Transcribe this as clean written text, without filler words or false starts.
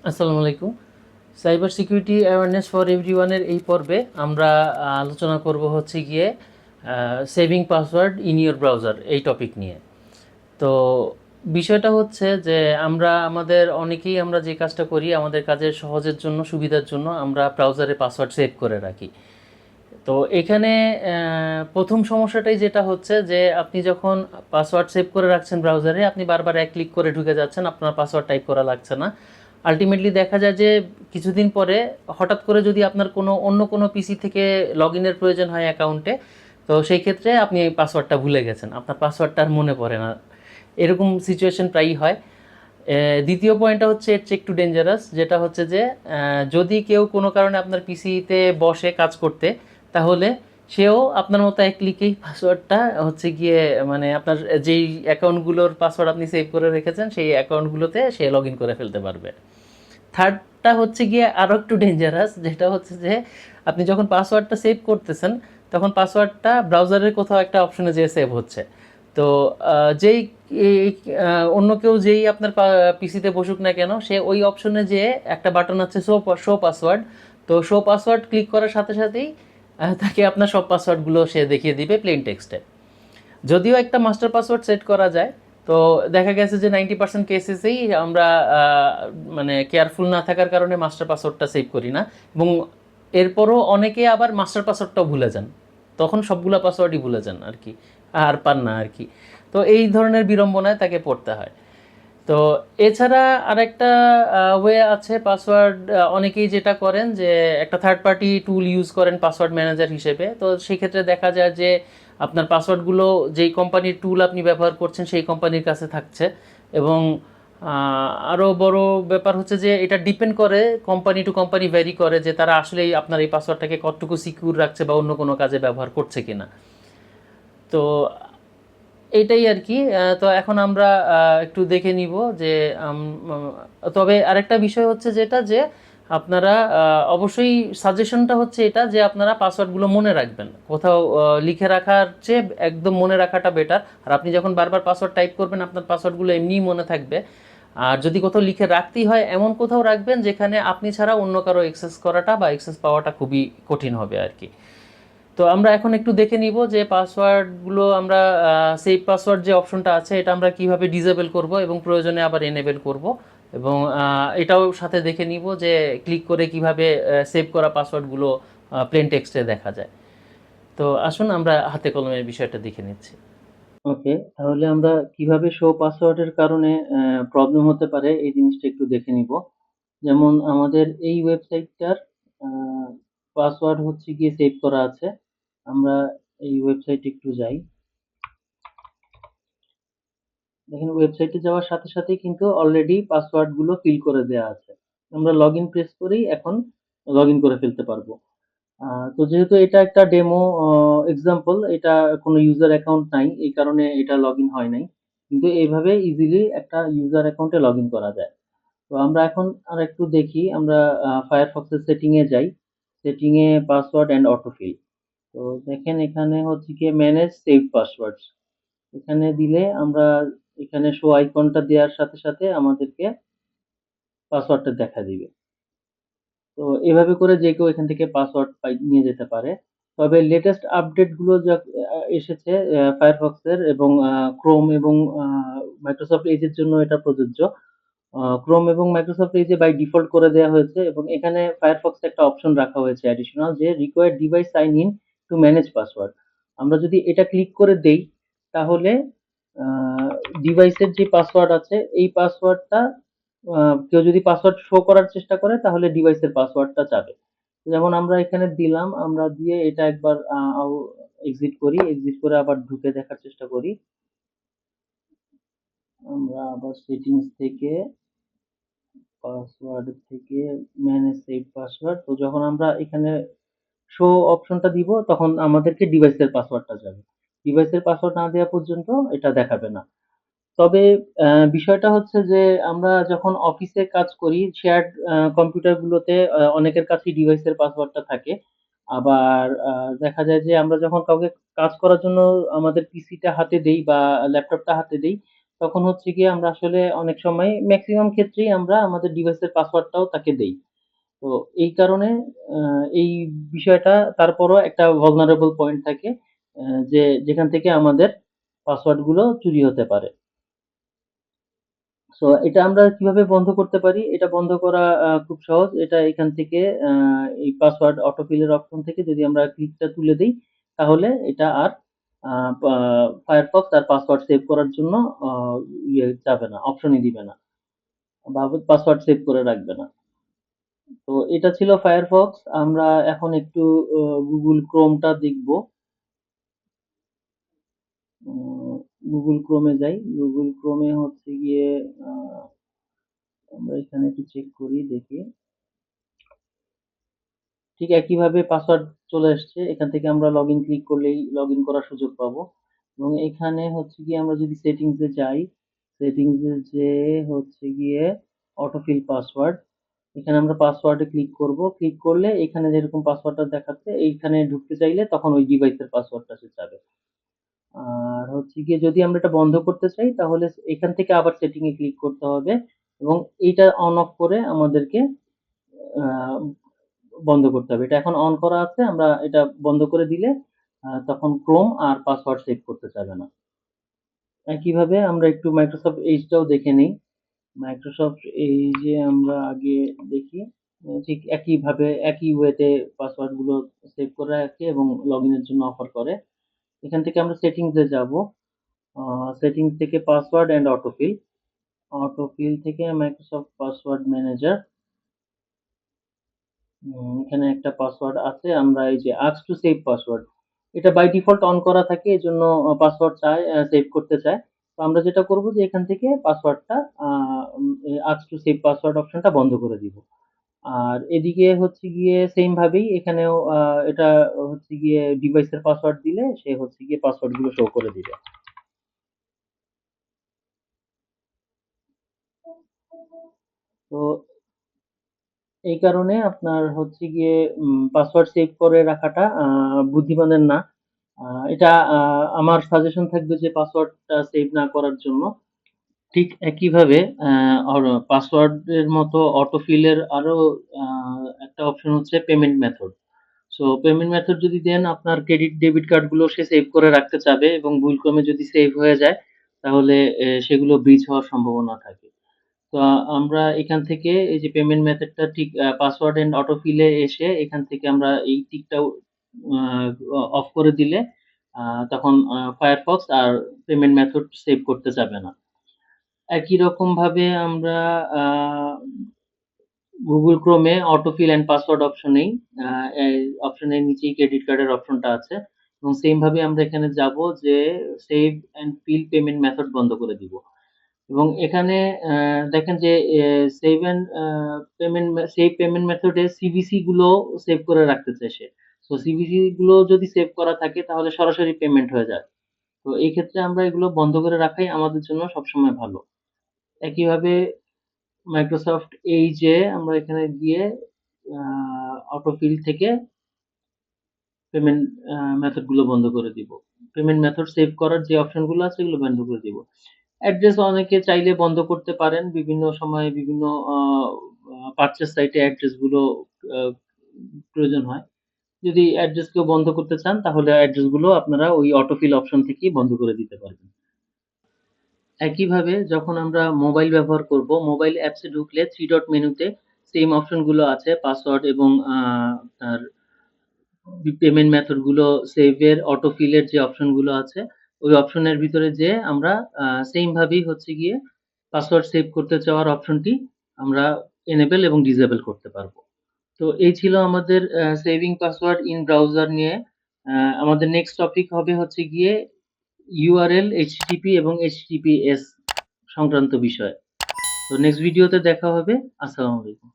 আসসালামু আলাইকুম। Cyber security awareness for এভরিওয়ানের এই পর্বে আমরা আলোচনা করব হচ্ছে গিয়ে saving password in your browser এই টপিক নিয়ে। তো বিষয়টা হচ্ছে যে আমরা আমাদের অনেকেই আমরা যে কাজটা করি আমাদের কাজের সহজের জন্য সুবিধার জন্য আমরা ব্রাউজারে পাসওয়ার্ড সেভ করে রাখি। তো এখানে প্রথম সমস্যাটাই যেটা হচ্ছে যে আপনি যখন পাসওয়ার্ড সেভ করে রাখছেন ব্রাউজারে, আপনি বারবার এক ক্লিক করে ঢুকে যাচ্ছেন, আপনার পাসওয়ার্ড টাইপ করা লাগছে না। আলটিমেটলি দেখা যায় যে কিছুদিন পরে হঠাৎ করে যদি আপনার অন্য কোনো পিসি থেকে লগ ইনের প্রয়োজন হয় অ্যাকাউন্টে, তো সেই ক্ষেত্রে আপনি এই পাসওয়ার্ডটা ভুলে গেছেন, আপনার পাসওয়ার্ডটা আর মনে পড়ে না। এরকম সিচুয়েশন প্রায়ই হয়। দ্বিতীয় পয়েন্টটা হচ্ছে এর চেয়ে একটু ডেঞ্জারাস, যেটা হচ্ছে যে যদি কেউ কোনো কারণে আপনার পিসিতে বসে কাজ করতে, তাহলে সেও আপনার মতো এক ক্লিকেই পাসওয়ার্ডটা হচ্ছে গিয়ে মানে আপনার যেই অ্যাকাউন্টগুলোর পাসওয়ার্ড আপনি সেভ করে রেখেছেন সেই অ্যাকাউন্টগুলোতে সে লগ ইন করে ফেলতে পারবে। থার্ডটা হচ্ছে গিয়ে আরও একটু ডেঞ্জারাস, যেটা হচ্ছে যে আপনি যখন পাসওয়ার্ডটা সেভ করতেছেন তখন পাসওয়ার্ডটা ব্রাউজারের কোথাও একটা অপশনে যেয়ে সেভ হচ্ছে। তো যেই অন্য কেউ যেই আপনার পিসিতে বসুক না কেন, সে ওই অপশনে যেয়ে একটা বাটন আছে শো পাসওয়ার্ড, তো শো পাসওয়ার্ড ক্লিক করার সাথে সাথেই তাকে আপনার সব পাসওয়ার্ডগুলো সে দেখিয়ে দিবে প্লেন টেক্সটে। যদিও একটা মাস্টার পাসওয়ার্ড সেট করা যায়, তো দেখা গেছে যে 90% কেসেসেই আমরা মানে কেয়ারফুল না থাকার কারণে মাস্টার পাসওয়ার্ডটা সেভ করি না, এবং এরপরও অনেকে আবার মাস্টার পাসওয়ার্ডটাও ভুলে যান, তখন সবগুলা পাসওয়ার্ডই ভুলে যান আর কি, আর পান না আর কি। তো এই ধরনের বিড়ম্বনায় তাকে পড়তে হয়। তো এছাড়া আরেকটা ওয়ে আছে পাসওয়ার্ড, অনেকেই যেটা করেন যে একটা থার্ড পার্টি টুল ইউজ করেন পাসওয়ার্ড ম্যানেজার হিসেবে। তো সেই ক্ষেত্রে দেখা যায় যে আপনার পাসওয়ার্ডগুলো যেই কোম্পানির টুল আপনি ব্যবহার করছেন সেই কোম্পানির কাছে থাকছে, এবং আরও বড় ব্যাপার হচ্ছে যে এটা ডিপেন্ড করে কোম্পানি টু কোম্পানি ভ্যারি করে যে তারা আসলেই আপনার এই পাসওয়ার্ডটাকে কতটুকু সিকিউর রাখছে বা অন্য কোনো কাজে ব্যবহার করছে কিনা। তো এইটাই আর কি। তো এখন আমরা একটু দেখে নিব যে তবে আরেকটা বিষয় হচ্ছে যেটা যে আপনারা অবশ্যই সাজেশনটা হচ্ছে এটা যে আপনারা পাসওয়ার্ডগুলো মনে রাখবেন, কোথাও লিখে রাখার চেয়ে একদম মনে রাখাটা বেটার। আর আপনি যখন বারবার পাসওয়ার্ড টাইপ করবেন আপনার পাসওয়ার্ডগুলো এমনিই মনে থাকবে। আর যদি কোথাও লিখে রাখতেই হয় এমন কোথাও রাখবেন যেখানে আপনি ছাড়া অন্য কারো অ্যাক্সেস করাটা বা অ্যাক্সেস পাওয়াটা খুবই কঠিন হবে আর কি। তো আমরা এখন একটু দেখে নিব যে পাসওয়ার্ডগুলো আমরা সেভ পাসওয়ার্ড যে অপশনটা আছে এটা আমরা কিভাবে ডিসেবল করব এবং প্রয়োজনে আবার এনেবল করব, এবং এটাও সাথে দেখে নিব যে ক্লিক করে কিভাবে সেভ করা পাসওয়ার্ডগুলো প্লেন টেক্সটে দেখা যায়। তো আসুন আমরা হাতে কলমের বিষয়টা দেখে নিচ্ছি। ওকে, তাহলে আমরা কিভাবে শো পাসওয়ার্ডের কারণে প্রবলেম হতে পারে এই জিনিসটা একটু দেখে নিব। যেমন আমাদের এই ওয়েবসাইটটার পাসওয়ার্ড হচ্ছে গিয়ে সেভ করা আছে। আমরা এই ওয়েবসাইটে একটু যাই। দেখেন ওয়েবসাইটে যাওয়ার সাথে সাথেই কিন্তু অলরেডি পাসওয়ার্ড গুলো ফিল করে দেওয়া আছে। আমরা লগ ইন প্রেস করেই এখন লগ ইন করে ফেলতে পারবো। তো যেহেতু এটা একটা ডেমো এক্সাম্পল, এটা কোনো ইউজার অ্যাকাউন্ট নাই, এই কারণে এটা লগ ইন হয় নাই, কিন্তু এইভাবে ইজিলি একটা ইউজার অ্যাকাউন্টে লগ ইন করা যায়। তো আমরা এখন আর একটু দেখি, আমরা ফায়ারফক্সের সেটিং এ যাই। Setting A password and autofill. তো দেখেন এখানে হচ্ছে গিয়ে ম্যানেজ সেভ পাসওয়ার্ডস, এখানে দিলে আমরা এখানে শো আইকনটা দেওয়ার সাথে সাথে আমাদেরকে পাসওয়ার্ডটা দেখা দিবে। তো এভাবে করে যে কেউ এখান থেকে পাসওয়ার্ড নিয়ে যেতে পারে। তবে লেটেস্ট আপডেট গুলো যা এসেছে ফায়ারফক্সের এবং ক্রোম এবং মাইক্রোসফট এজের জন্য এটা প্রযোজ্য। ক্রোম এবং মাইক্রোসফট এজে বাই ডিফল্ট করে দেওয়া হয়েছে, এবং এখানে ফায়ারফক্সে একটা অপশন রাখা হয়েছে অ্যাডিশনাল, যে required device sign in to manage password. আমরা যদি এটা ক্লিক করে দেই, তাহলে ডিভাইসের যে পাসওয়ার্ড আছে এই পাসওয়ার্ডটা কেউ যদি পাসওয়ার্ড শো করার চেষ্টা করে তাহলে ডিভাইসের পাসওয়ার্ডটা চাবে। যেমন আমরা এখানে দিলাম, আমরা দিয়ে এটা একবার এক্সিট করি, এক্সিট করে আবার ঢুকে দেখার চেষ্টা করি। আমরা আবার সেটিংস থেকে পাসওয়ার্ড থেকে ম্যানেজ সেভ পাসওয়ার্ড, তো যখন আমরা এখানে শো অপশনটা দিব তখন আমাদেরকে ডিভাইসের পাসওয়ার্ডটা যাবে। ডিভাইসের পাসওয়ার্ড না দেওয়া পর্যন্ত এটা দেখাবে না। তবে বিষয়টা হচ্ছে যে আমরা যখন অফিসে কাজ করি শেয়ার্ড কম্পিউটারগুলোতে অনেকের কাছেই ডিভাইসের পাসওয়ার্ডটা থাকে। আবার দেখা যায় যে আমরা যখন কাউকে কাজ করার জন্য আমাদের পিসিটা হাতে দেই বা ল্যাপটপটা হাতে দেই, তখন হচ্ছে গিয়ে আমরা আসলে অনেক সময় ম্যাক্সিমাম ক্ষেত্রেই আমরা আমাদের ডিভাইসের পাসওয়ার্ডটাও তাকে দেই। তো এই কারণে এই বিষয়টা তারপরও একটা vulnerable পয়েন্ট থাকে, যে যেখান থেকে আমাদের পাসওয়ার্ড গুলো চুরি হতে পারে। সো এটা আমরা কিভাবে বন্ধ করতে পারি? এটা বন্ধ করা খুব সহজ। এটা এখান থেকে এই পাসওয়ার্ড অটোফিল এর অপশন থেকে যদি আমরা ক্লিকটা তুলে দেই, তাহলে এটা আর আ পা ফায়ারফক্স আর পাসওয়ার্ড সেভ করার জন্য আ যাবে না, অপশনই দিবে না। বা পাসওয়ার্ড সেভ করে রাখবে না। তো এটা ছিল ফায়ারফক্স। আমরা এখন একটু Google Chrome টা দেখব। উম Google Chrome এ যাই। Google Chrome এ হচ্ছে গিয়ে আ আমরা এখানে একটু চেক করি দেখি। ঠিক একইভাবে পাসওয়ার্ড চলে আসছে। এখান থেকে আমরা লগইন ক্লিক করলেই লগইন করার সুযোগ পাবো। এবং এখানে হচ্ছে গিয়ে আমরা যদি সেটিংস এ যাই, সেটিংস এ যেয়ে হচ্ছে গিয়ে অটোফিল পাসওয়ার্ড, এখানে আমরা পাসওয়ার্ডে ক্লিক করব। ক্লিক করলে এখানে যেরকম পাসওয়ার্ডটা দেখাচ্ছে এইখানে ঢুকতে চাইলে তখন ওই ডিভাইসের পাসওয়ার্ডটা সে চাবে। আর হচ্ছে গিয়ে যদি আমরা এটা বন্ধ করতে চাই তাহলে এখান থেকে আবার সেটিং এ ক্লিক করতে হবে এবং এইটা অন অফ করে আমাদেরকে আ বন্ধ করতে হবে। এটা এখন অন করা আছে। আমরা এটা বন্ধ করে দিলে তখন Chrome আর পাসওয়ার্ড সেভ করতে চাবে না। একইভাবে আমরা একটু Microsoft Edge টাও দেখে নেই। Microsoft Edge এ আমরা আগে দেখি। ঠিক একইভাবে একই ওয়েতে পাসওয়ার্ড গুলো সেভ করে রাখে এবং লগইন এর জন্য অফার করে। এখান থেকে আমরা সেটিংস এ যাব। আ সেটিংস থেকে পাসওয়ার্ড অ্যান্ড অটোফিল। অটোফিল থেকে Microsoft পাসওয়ার্ড ম্যানেজার। এখানে একটা পাসওয়ার্ড আছে। আমরা এই যে ask to save পাসওয়ার্ড, এটা বাই ডিফল্ট অন করা থাকে, এজন্য পাসওয়ার্ড চায়, সেভ করতে চায়। তো আমরা যেটা করব যে এখান থেকে পাসওয়ার্ডটা ask to save পাসওয়ার্ড অপশনটা বন্ধ করে দিব। আর এদিকে হচ্ছে গিয়ে সেম ভাবেই এখানেও এটা হচ্ছে গিয়ে ডিভাইসের পাসওয়ার্ড দিলে সে হচ্ছে গিয়ে পাসওয়ার্ড গুলো শো করে দিবে। তো এই কারণে আপনার হচ্ছে গিয়ে পাসওয়ার্ড সেভ করে রাখাটা বুদ্ধিমানের না। আ এটা আমার সাজেশন থাকবে যে পাসওয়ার্ডটা সেভ না করার জন্য। ঠিক একইভাবে আ অর পাসওয়ার্ডের মতো অটোফিল এর আরো আ একটা অপশন হচ্ছে payment method. So payment method যদি দেন আপনার ক্রেডিট ডেবিট কার্ড গুলো সে সেভ করে রাখতে চাবে এবং ভুলক্রমে যদি সেভ হয়ে যায় তাহলে সেগুলো ব্রিচ হওয়ার সম্ভাবনা থাকে। তো আমরা এখান থেকে এই যে পেমেন্ট মেথডটা ঠিক পাসওয়ার্ড এন্ড অটোফিল এ এসে এখান থেকে আমরা এই টিকটাও আ অফ করে দিলে আ তখন ফায়ারফক্স আর পেমেন্ট মেথড সেভ করতে চাবে না। একই রকমভাবে আমরা আ Google Chrome এ অটোফিল অ্যান্ড পাসওয়ার্ড অপশনেই আ এই অপশনের নিচেই ক্রেডিট কার্ডের অপশনটা আছে এবং সেম ভাবে আমরা এখানে যাব যে save and fill payment method বন্ধ করে দিব। এবং এখানে দেখেন যে সেভ অ্যান্ড সেভ পেমেন্ট মেথডে সিভিসি গুলো সেভ করে রাখতে চায় সে। সো সিভিসি গুলো যদি সেভ করা থাকে তাহলে সরাসরি পেমেন্ট হয়ে যায়। তো এই ক্ষেত্রে আমরা এগুলো বন্ধ করে রাখাই আমাদের জন্য সবসময় ভালো। একইভাবে Microsoft Edge এ আমরা এখানে গিয়ে আ অটোফিল থেকে পেমেন্ট মেথড গুলো বন্ধ করে দিব। পেমেন্ট মেথড সেভ করার যে অপশন গুলো আছে এগুলো বন্ধ করে দিব। অ্যাড্রেস অনেকে চাইলে বন্ধ করতে পারেন। বিভিন্ন সময়ে বিভিন্ন আ আ পারচেজ সাইটে অ্যাড্রেস গুলো আ প্রয়োজন হয়। যদি অ্যাড্রেস কেউ বন্ধ করতে চান তাহলে অ্যাড্রেস গুলো আপনারা ওই অটোফিল অপশন থেকেই বন্ধ করে দিতে পারবেন। একইভাবে যখন আমরা মোবাইল ব্যবহার করব, মোবাইল অ্যাপস এ ঢুকলে 3 ডট মেনুতে সেম অপশন গুলো আছে পাসওয়ার্ড এবং আপনার পেমেন্ট মেথড গুলো সেভ এর, অটোফিল এর যে অপশন গুলো আছে, ওই অপশনের ভিতরে যেয়ে আমরা সেইম ভাবেই হচ্ছে গিয়ে পাসওয়ার্ড সেভ করতে চাওয়ার অপশনটি আমরা এনেবল এবং ডিসেবল করতে পারবো। তো এই ছিল আমাদের সেভিং পাসওয়ার্ড ইন ব্রাউজার নিয়ে। আমাদের নেক্সট টপিক হবে হচ্ছে গিয়ে URL, HTTP এবং HTTPS সংক্রান্ত বিষয়। তো নেক্সট ভিডিওতে দেখা হবে। আসসালামু আলাইকুম।